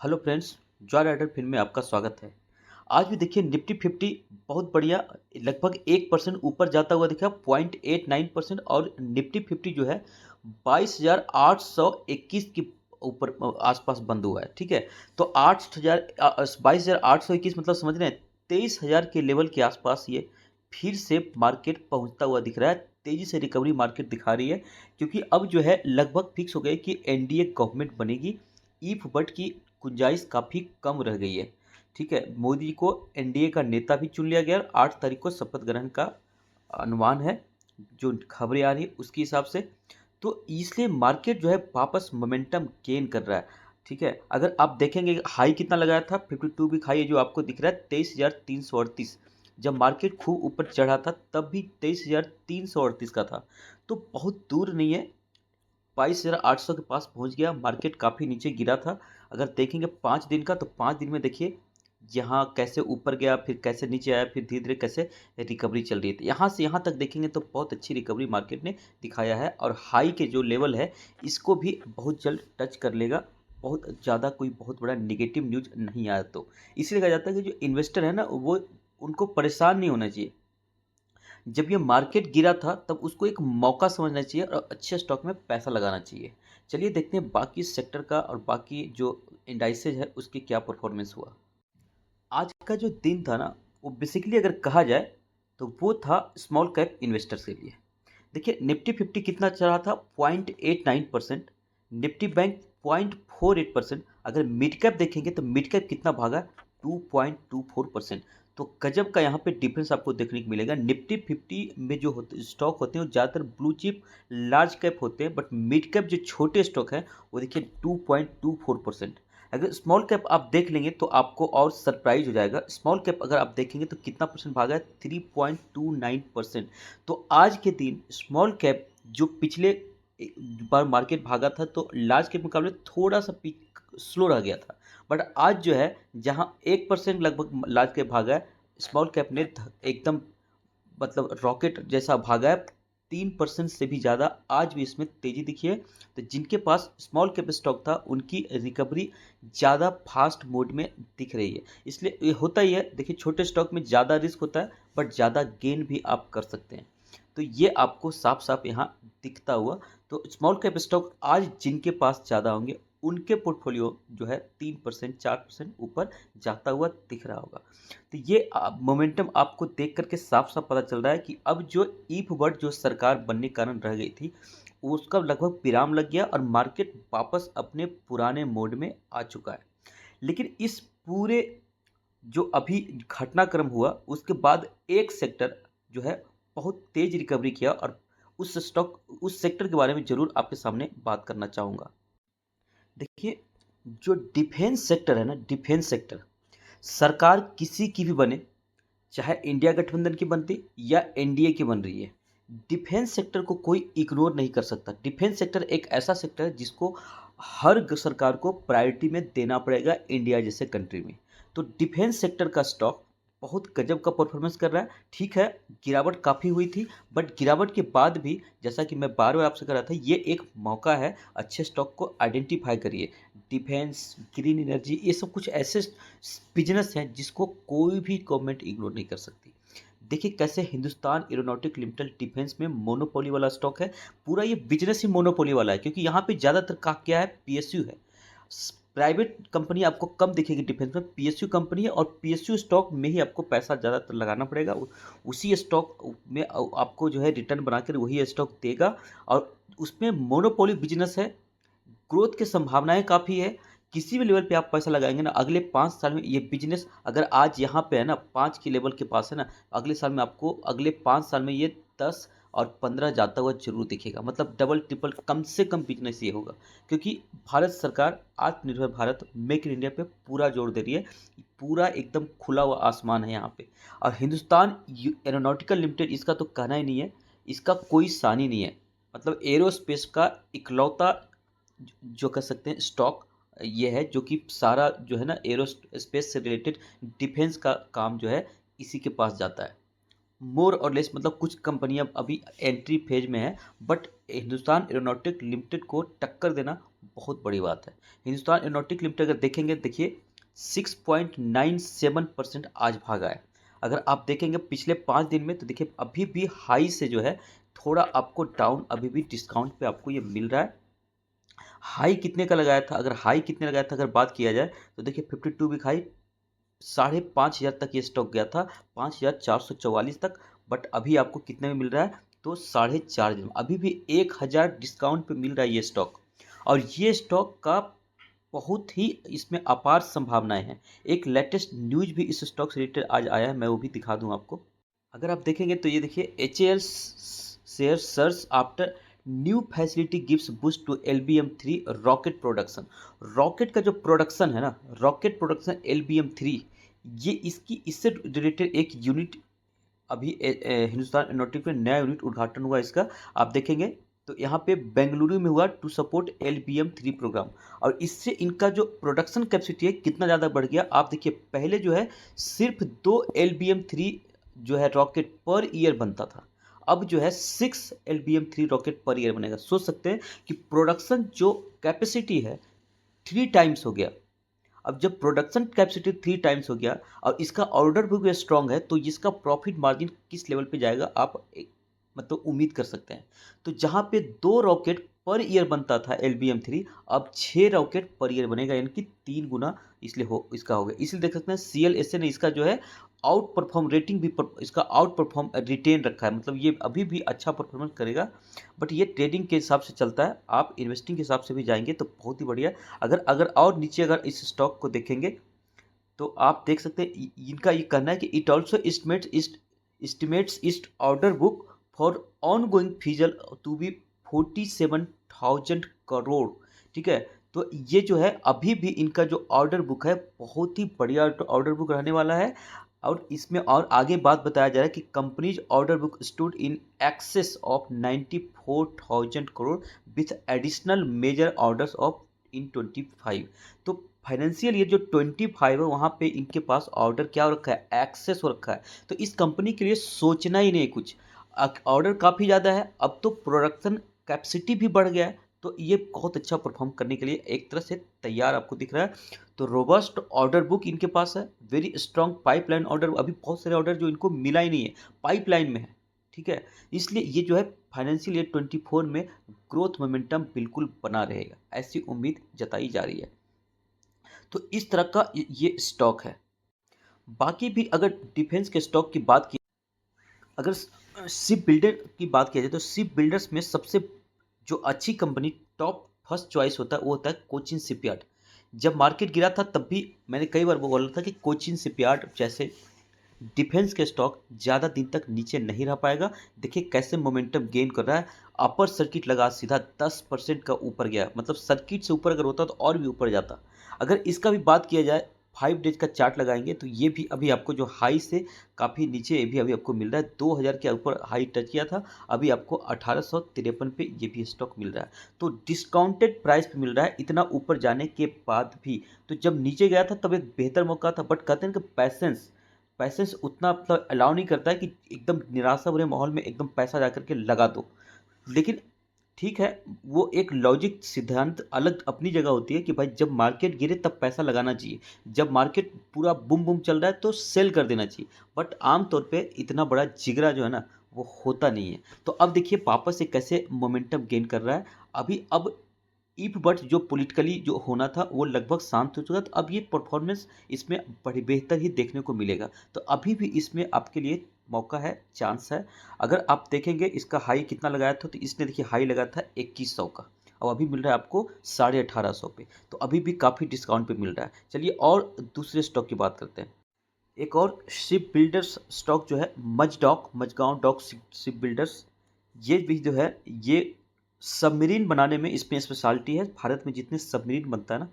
Hello friends, joy rider film में आपका स्वागत है। आज भी देखिए निफ्टी 50 बहुत बढ़िया लगभग 1% ऊपर जाता हुआ दिखा 0.89% और निफ्टी 50 जो है 22,821 के ऊपर आसपास बंद हुआ है। ठीक है, तो 22,821 मतलब समझ रहे हैं 23,000 के लेवल के आसपास ये फिर से मार्केट पहुंचता हुआ दिख रहा है। तेजी से रिकवरी मार्केट दिखा रही है क्योंकि अब जो है लगभग फिक्स हो गए कि एनडीए गवर्नमेंट बनेगी। ईफ बट की गुंजाइश काफ़ी कम रह गई है। ठीक है, मोदी को एनडीए का नेता भी चुन लिया गया और 8 तारीख को शपथ ग्रहण का अनुमान है, जो खबरें आ रही है उसके हिसाब से। तो इसलिए मार्केट जो है वापस मोमेंटम गेन कर रहा है। ठीक है, अगर आप देखेंगे हाई कितना लगाया था 52 वीक हाई है जो आपको दिख रहा है 23,338। जब मार्केट खूब ऊपर चढ़ा था तब भी 23,338 का था, तो बहुत दूर नहीं है। 22,800 के पास पहुंच गया। मार्केट काफ़ी नीचे गिरा था। अगर देखेंगे 5 दिन का, तो 5 दिन में देखिए यहाँ कैसे ऊपर गया, फिर कैसे नीचे आया, फिर धीरे धीरे कैसे रिकवरी चल रही थी। यहाँ से यहाँ तक देखेंगे तो बहुत अच्छी रिकवरी मार्केट ने दिखाया है और हाई के जो लेवल है इसको भी बहुत जल्द टच कर लेगा। बहुत ज़्यादा कोई बहुत बड़ा निगेटिव न्यूज नहीं आया, तो इसलिए कहा जाता है कि जो इन्वेस्टर है ना वो उनको परेशान नहीं होना चाहिए। जब ये मार्केट गिरा था तब उसको एक मौका समझना चाहिए और अच्छे स्टॉक में पैसा लगाना चाहिए। चलिए देखते हैं बाकी सेक्टर का और बाकी जो इंडाइसेज है उसकी क्या परफॉर्मेंस हुआ। आज का जो दिन था ना, वो बेसिकली अगर कहा जाए तो वो था स्मॉल कैप इन्वेस्टर्स के लिए। देखिए निफ्टी 50 कितना चढ़ा था 0.89%। Nifty bank 0.48%। अगर मिड कैप देखेंगे तो मिड कैप कितना भागा 2.24%। तो गजब का यहाँ पे डिफरेंस आपको देखने को मिलेगा। निफ्टी 50 में जो होते स्टॉक होते हैं वो ज़्यादातर ब्लू चिप लार्ज कैप होते हैं, बट मिड कैप जो छोटे स्टॉक हैं वो देखिए 2.24%। अगर स्मॉल कैप आप देख लेंगे तो आपको और सरप्राइज हो जाएगा। स्मॉल कैप अगर आप देखेंगे तो कितना परसेंट भागा है 3.29%। तो आज के दिन स्मॉल कैप जो पिछले बार मार्केट भागा था तो लार्ज कैप मुकाबले थोड़ा सा पीक स्लो रह गया था, बट आज जो है जहां 1% लगभग लार्ज कैप भागा है, स्मॉल कैप ने एकदम मतलब रॉकेट जैसा भागा है। 3% से भी ज़्यादा आज भी इसमें तेज़ी दिखी है। तो जिनके पास स्मॉल कैप स्टॉक था उनकी रिकवरी ज़्यादा फास्ट मोड में दिख रही है। इसलिए ये होता ही है, देखिए छोटे स्टॉक में ज़्यादा रिस्क होता है बट ज़्यादा गेन भी आप कर सकते हैं। तो ये आपको साफ साफ यहाँ दिखता हुआ। तो स्मॉल कैप स्टॉक आज जिनके पास ज़्यादा होंगे उनके पोर्टफोलियो जो है 3% 4% ऊपर जाता हुआ दिख रहा होगा। तो ये मोमेंटम आपको देख करके साफ साफ पता चल रहा है कि अब जो ईफ वर्ड जो सरकार बनने के कारण रह गई थी उसका लगभग विराम लग गया और मार्केट वापस अपने पुराने मोड में आ चुका है। लेकिन इस पूरे जो अभी घटनाक्रम हुआ उसके बाद एक सेक्टर जो है बहुत तेज रिकवरी किया और उस सेक्टर के बारे में जरूर आपके सामने बात करना चाहूँगा। देखिए जो डिफेंस सेक्टर है ना, डिफेंस सेक्टर सरकार किसी की भी बने, चाहे इंडिया गठबंधन की बनती या एनडीए की बन रही है, डिफेंस सेक्टर को कोई इग्नोर नहीं कर सकता। डिफेंस सेक्टर एक ऐसा सेक्टर है जिसको हर सरकार को प्रायोरिटी में देना पड़ेगा इंडिया जैसे कंट्री में। तो डिफेंस सेक्टर का स्टॉक बहुत गजब का परफॉर्मेंस कर रहा है। ठीक है, गिरावट काफ़ी हुई थी बट गिरावट के बाद भी जैसा कि मैं बार बार आपसे कह रहा था ये एक मौका है, अच्छे स्टॉक को आइडेंटिफाई करिए। डिफेंस, ग्रीन एनर्जी, ये सब कुछ ऐसे बिजनेस हैं जिसको कोई भी गवर्नमेंट इग्नोर नहीं कर सकती। देखिए कैसे हिंदुस्तान एरोनॉटिक लिमिटेड डिफेंस में मोनोपोली वाला स्टॉक है। पूरा ये बिजनेस ही मोनोपोली वाला है क्योंकि यहाँ पे ज़्यादातर का क्या है, पीएसयू है। प्राइवेट कंपनी आपको कम दिखेगी डिफेंस में, पीएसयू कंपनी है और पीएसयू स्टॉक में ही आपको पैसा ज़्यादातर लगाना पड़ेगा। उसी स्टॉक में आपको जो है रिटर्न बनाकर वही स्टॉक देगा और उसमें मोनोपोली बिजनेस है। ग्रोथ की संभावनाएं काफ़ी है। किसी भी लेवल पे आप पैसा लगाएंगे ना, अगले 5 साल में ये बिजनेस अगर आज यहाँ पे है ना 5 के लेवल के पास है ना, अगले साल में आपको अगले 5 साल में ये 10 और 15 जाता हुआ जरूर दिखेगा। मतलब डबल ट्रिपल कम से कम बिजनेस ये होगा क्योंकि भारत सरकार आत्मनिर्भर भारत मेक इन इंडिया पे पूरा जोर दे रही है। पूरा एकदम खुला हुआ आसमान है यहाँ पे। और हिंदुस्तान एरोनॉटिकल लिमिटेड इसका तो कहना ही नहीं है, इसका कोई सानी नहीं है। मतलब एरोस्पेस का इकलौता जो कह सकते हैं स्टॉक ये है जो कि सारा जो है ना एरोस्पेस से रिलेटेड डिफेंस का काम जो है इसी के पास जाता है। मोर और लेस मतलब कुछ कंपनियां अभी एंट्री फेज में है बट हिंदुस्तान एरोनॉटिक लिमिटेड को टक्कर देना बहुत बड़ी बात है। हिंदुस्तान एरोनॉटिक लिमिटेड अगर देखेंगे, देखिए 6.97% आज भागा है। अगर आप देखेंगे पिछले 5 दिन में, तो देखिए अभी भी हाई से जो है थोड़ा आपको डाउन, अभी भी डिस्काउंट पे आपको ये मिल रहा है। हाई कितने का लगाया था, अगर हाई कितने लगाया था अगर बात किया जाए, तो देखिए 52 वीक हाई 5,500 तक ये स्टॉक गया था, 5,444 तक। बट अभी आपको कितने में मिल रहा है, तो 4,500 में, अभी भी 1,000 डिस्काउंट पे मिल रहा है ये स्टॉक। और ये स्टॉक का बहुत ही इसमें अपार संभावनाएं हैं। एक लेटेस्ट न्यूज भी इस स्टॉक से रिलेटेड आज आया है, मैं वो भी दिखा दूं आपको। अगर आप देखेंगे तो ये देखिए, HAL share surge after new facility gives boost to LBM3 rocket production. Rocket का जो प्रोडक्शन है ना, रॉकेट प्रोडक्शन LBM3, ये इसकी इससे रिलेटेड एक यूनिट अभी हिंदुस्तान एरोनॉटिक्स में नया यूनिट उद्घाटन हुआ इसका। आप देखेंगे तो यहाँ पे बेंगलुरु में हुआ टू सपोर्ट LBM3 प्रोग्राम। और इससे इनका जो प्रोडक्शन कैपेसिटी है कितना ज़्यादा बढ़ गया, आप देखिए पहले जो है सिर्फ 2 LBM3 जो है रॉकेट पर ईयर बनता था, अब जो है 6 LBM3 रॉकेट पर ईयर बनेगा। सोच सकते हैं कि प्रोडक्शन जो कैपेसिटी है 3 टाइम्स हो गया। अब जब प्रोडक्शन कैपेसिटी 3 टाइम्स हो गया और इसका ऑर्डर बुक स्ट्रांग है, तो इसका प्रॉफिट मार्जिन किस लेवल पे जाएगा आप मतलब उम्मीद कर सकते हैं। तो जहाँ पे 2 रॉकेट पर ईयर बनता था LBM3, अब 6 रॉकेट पर ईयर बनेगा, यानी कि 3 गुना इसलिए हो इसका हो गया। इसलिए देख सकते हैं CLSA ने इसका जो है आउट परफॉर्म रेटिंग भी इसका आउट परफॉर्म रिटेन रखा है, मतलब ये अभी भी अच्छा परफॉर्मेंस करेगा। बट ये ट्रेडिंग के हिसाब से चलता है, आप इन्वेस्टिंग के हिसाब से भी जाएंगे तो बहुत ही बढ़िया। अगर अगर और नीचे अगर इस स्टॉक को देखेंगे, तो आप देख सकते हैं इनका ये कहना है कि it also estimates is order book for ongoing fiscal to be 47,000 crore. ठीक है, तो ये जो है अभी भी इनका जो ऑर्डर बुक है बहुत ही बढ़िया ऑर्डर बुक रहने वाला है। और इसमें और आगे बात बताया जा रहा है कि companies order book stood in excess of 94,000 crore with additional major orders of in 25। तो फाइनेंशियल ईयर जो 25 है वहाँ पे इनके पास ऑर्डर क्या हो रखा है, एक्सेस हो रखा है। तो इस कंपनी के लिए सोचना ही नहीं कुछ, ऑर्डर काफ़ी ज़्यादा है, अब तो प्रोडक्शन कैपेसिटी भी बढ़ गया है, तो ये बहुत अच्छा परफॉर्म करने के लिए एक तरह से तैयार आपको दिख रहा है। तो रोबस्ट ऑर्डर बुक इनके पास है, वेरी स्ट्रॉन्ग पाइपलाइन ऑर्डर, अभी बहुत सारे ऑर्डर जो इनको मिला ही नहीं है पाइपलाइन में है। ठीक है, इसलिए ये जो है फाइनेंशियल ईयर 24 में ग्रोथ मोमेंटम बिल्कुल बना रहेगा, ऐसी उम्मीद जताई जा रही है। तो इस तरह का ये स्टॉक है। बाकी भी अगर डिफेंस के स्टॉक की बात की, अगर शिप बिल्डर की बात किया जाए, तो शिप बिल्डर्स में सबसे जो अच्छी कंपनी टॉप फर्स्ट चॉइस होता है वो होता है कोचिन शिपयार्ड। जब मार्केट गिरा था तब भी मैंने कई बार वो बोला था कि कोचिन शिपयार्ड जैसे डिफेंस के स्टॉक ज़्यादा दिन तक नीचे नहीं रह पाएगा। देखिए कैसे मोमेंटम गेन कर रहा है, अपर सर्किट लगा सीधा 10% का ऊपर गया, मतलब सर्किट से ऊपर अगर होता तो और भी ऊपर जाता। अगर इसका भी बात किया जाए, 5 डेज का चार्ट लगाएंगे तो ये भी अभी आपको जो हाई से काफ़ी नीचे ये भी अभी आपको मिल रहा है, 2000 के ऊपर हाई टच किया था, अभी आपको 1853 पे ये भी स्टॉक मिल रहा है। तो डिस्काउंटेड प्राइस पे मिल रहा है इतना ऊपर जाने के बाद भी। तो जब नीचे गया था तब एक बेहतर मौका था, बट कहते हैं कि पैसेंस पैसेंस उतना मतलब अलाउ नहीं करता है कि एकदम निराशा भरे माहौल में एकदम पैसा जा करके लगा दो। लेकिन ठीक है, वो एक लॉजिक सिद्धांत अलग अपनी जगह होती है कि भाई जब मार्केट गिरे तब पैसा लगाना चाहिए, जब मार्केट पूरा बुम बुम चल रहा है तो सेल कर देना चाहिए। बट आमतौर पे इतना बड़ा जिगरा जो है ना वो होता नहीं है। तो अब देखिए वापस से कैसे मोमेंटम गेन कर रहा है। अभी अब इफ बट जो पॉलिटिकली जो होना था वो लगभग शांत हो चुका, तो अब ये परफॉर्मेंस इसमें बड़ी बेहतर ही देखने को मिलेगा। तो अभी भी इसमें आपके लिए मौका है, चांस है। अगर आप देखेंगे इसका हाई कितना लगाया था, तो इसने देखिए हाई लगाया था 2100 का, और अभी मिल रहा है आपको 1850 पे, तो अभी भी काफ़ी डिस्काउंट पे मिल रहा है। चलिए और दूसरे स्टॉक की बात करते हैं। एक और शिप बिल्डर्स स्टॉक जो है मजगांव डॉक शिप बिल्डर्स, ये भी जो है ये सबमरीन बनाने में इसमें स्पेशलिटी है। भारत में जितने सबमरीन बनता है ना,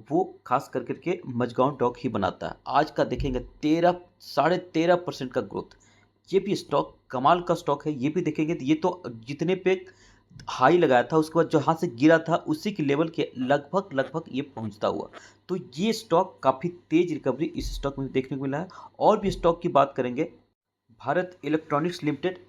वो खास कर करके मजगांव डॉक ही बनाता है। आज का देखेंगे 13.5% का ग्रोथ, ये भी स्टॉक कमाल का स्टॉक है। ये भी देखेंगे तो ये तो जितने पे हाई लगाया था उसके बाद जो हाथ से गिरा था उसी के लेवल के लगभग लगभग ये पहुंचता हुआ। तो ये स्टॉक काफ़ी तेज रिकवरी इस स्टॉक में देखने को मिला है। और भी स्टॉक की बात करेंगे, भारत इलेक्ट्रॉनिक्स लिमिटेड,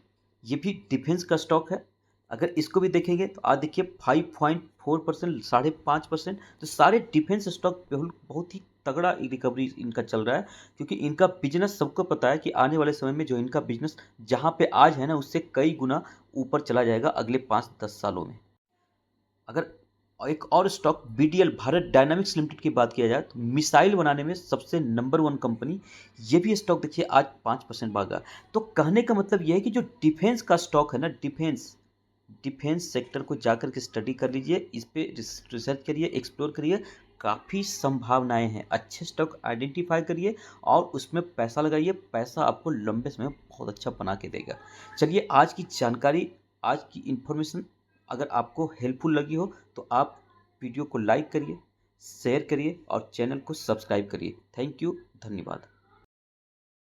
ये भी डिफेंस का स्टॉक है। अगर इसको भी देखेंगे तो आज देखिए 5.4%, 5.5%। तो सारे डिफेंस स्टॉक बहुत बहुत ही तगड़ा रिकवरी इनका चल रहा है, क्योंकि इनका बिजनेस सबको पता है कि आने वाले समय में जो इनका बिजनेस जहाँ पे आज है ना, उससे कई गुना ऊपर चला जाएगा अगले 5-10 सालों में। अगर एक और stock BDL, Bharat dynamics limited की बात किया जाए तो मिसाइल बनाने में सबसे नंबर 1 कंपनी, ये भी स्टॉक देखिए आज 5% भागा। तो कहने का मतलब ये है कि जो डिफेंस का स्टॉक है ना, डिफेंस डिफेंस सेक्टर को जाकर के स्टडी कर लीजिए, इस पे रिसर्च करिए, एक्सप्लोर करिए। काफ़ी संभावनाएं हैं, अच्छे स्टॉक आइडेंटिफाई करिए और उसमें पैसा लगाइए। पैसा आपको लंबे समय में बहुत अच्छा बना के देगा। चलिए, आज की जानकारी, आज की इन्फॉर्मेशन अगर आपको हेल्पफुल लगी हो तो आप वीडियो को लाइक करिए, शेयर करिए और चैनल को सब्सक्राइब करिए। थैंक यू, धन्यवाद।